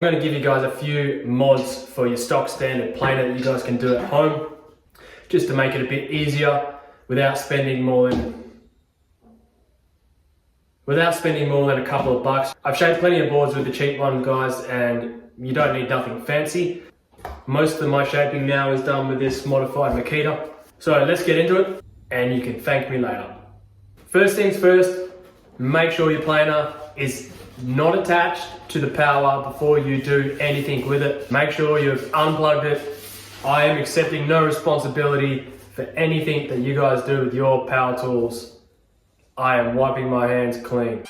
I'm going to give you guys a few mods for your stock standard planer that you guys can do at home, just to make it a bit easier without spending more than a couple of bucks. I've shaped plenty of boards with the cheap ones, guys, and you don't need nothing fancy. Most of my shaping now is done with this modified Makita. So let's get into it, and you can thank me later. First things first, make sure your planer is not attached to the power before you do anything with it. Make sure you've unplugged it. I am accepting no responsibility for anything that you guys do with your power tools. I am wiping my hands clean.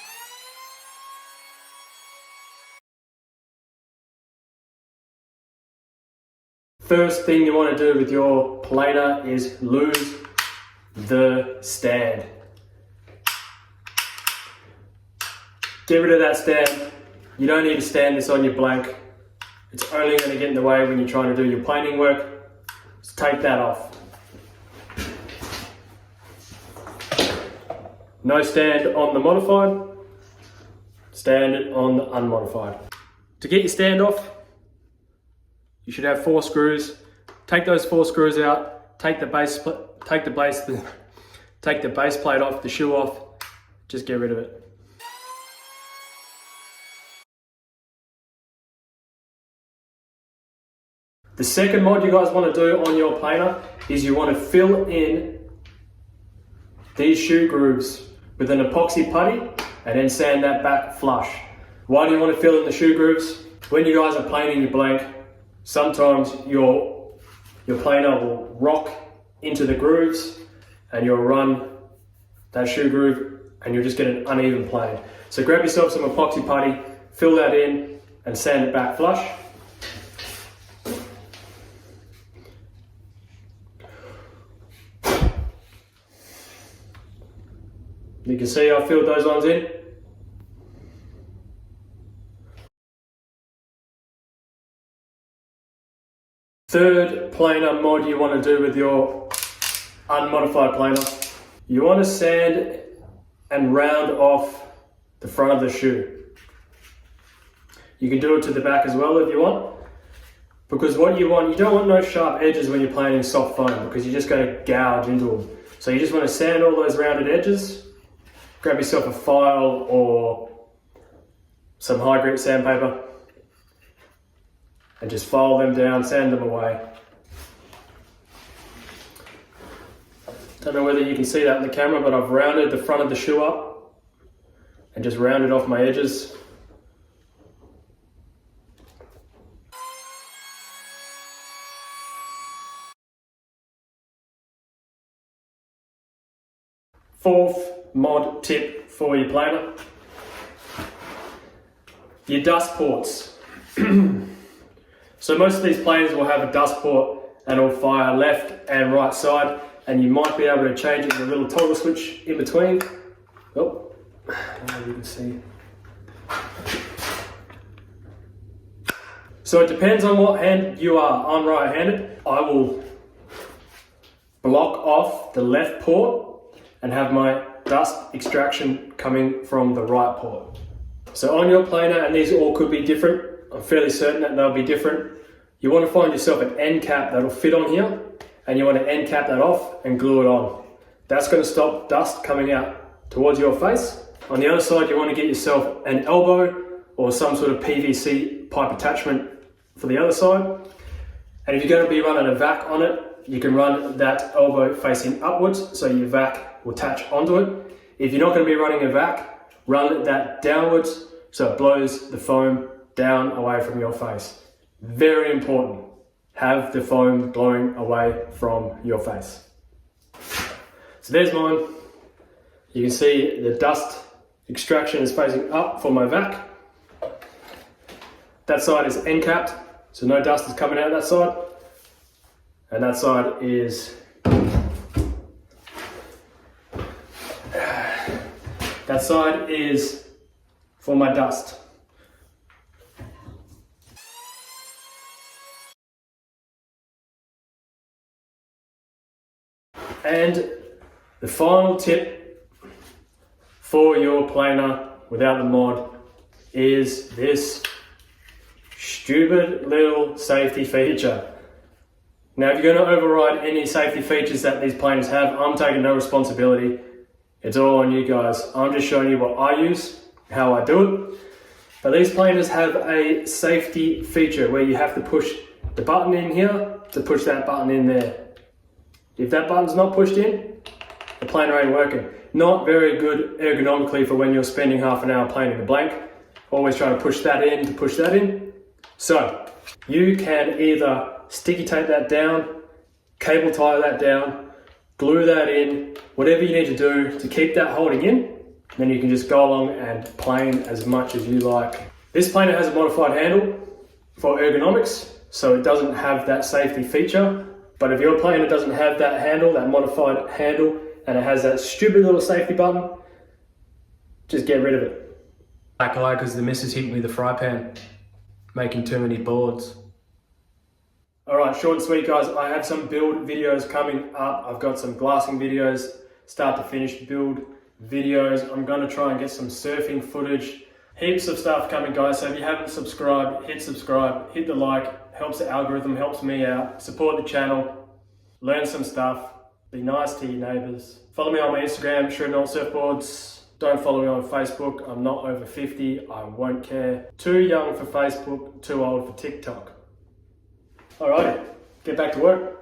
First thing you want to do with your planer is lose the stand. Get rid of that stand. You don't need to stand this on your blank. It's only going to get in the way when you're trying to do your planing work. Just take that off. No stand on the modified, stand it on the unmodified. To get your stand off, you should have 4 screws. Take those 4 screws out, take the base plate off, the shoe off, just get rid of it. The second mod you guys want to do on your planer is you want to fill in these shoe grooves with an epoxy putty and then sand that back flush. Why do you want to fill in the shoe grooves? When you guys are planing your blank, sometimes your planer will rock into the grooves and you'll run that shoe groove and you'll just get an uneven plane. So grab yourself some epoxy putty, fill that in and sand it back flush. You can see I filled those ones in. Third planer mod you want to do with your unmodified planer, you want to sand and round off the front of the shoe. You can do it to the back as well if you want, because what you don't want no sharp edges when you're planing soft foam, because you're just going to gouge into them. So you just want to sand all those rounded edges. Grab yourself a file or some high grit sandpaper and just file them down, sand them away. Don't know whether you can see that in the camera, but I've rounded the front of the shoe up and just rounded off my edges. Fourth mod tip for your planer, your dust ports. So most of these planers will have a dust port and it'll fire left and right side, and you might be able to change it with a little toggle switch in between. Oh, you can see. So it depends on what hand you are. I'm right-handed. I will block off the left port and have my dust extraction coming from the right port. So on your planer, and these all could be different, I'm fairly certain that they'll be different, you want to find yourself an end cap that'll fit on here, and you want to end cap that off and glue it on. That's going to stop dust coming out towards your face. On the other side, you want to get yourself an elbow or some sort of PVC pipe attachment for the other side. And if you're going to be running a vac on it, you can run that elbow facing upwards so your vac will attach onto it. If you're not going to be running a vac, run that downwards so it blows the foam down away from your face. Very important. Have the foam blowing away from your face. So there's mine. You can see the dust extraction is facing up for my vac. That side is end capped, so no dust is coming out that side. And that side is for my dust. And the final tip for your planer without the mod is this Stupid little safety feature. Now, if you're going to override any safety features that these planers have, I'm taking no responsibility. It's all on you guys. I'm just showing you what I use, how I do it. But these planers have a safety feature where you have to push the button in here to push that button in there. If that button's not pushed in, the planer ain't working. Not very good ergonomically for when you're spending half an hour planing a blank. Always trying to push that in to push that in. So, you can either sticky tape that down, cable tie that down, glue that in, whatever you need to do to keep that holding in, then you can just go along and plane as much as you like. This planer has a modified handle for ergonomics, so it doesn't have that safety feature. But if your planer doesn't have that handle, that modified handle, and it has that stupid little safety button, just get rid of it. Black eye because the missus hit me with the fry pan, making too many boards. Alright, short and sweet guys, I have some build videos coming up. I've got some glassing videos, start to finish build videos. I'm going to try and get some surfing footage. Heaps of stuff coming guys, so if you haven't subscribed, hit subscribe, hit the like, helps the algorithm, helps me out. Support the channel, learn some stuff, be nice to your neighbours. Follow me on my Instagram, Surfboards. Don't follow me on Facebook, I'm not over 50, I won't care. Too young for Facebook, too old for TikTok. Alrighty, get back to work.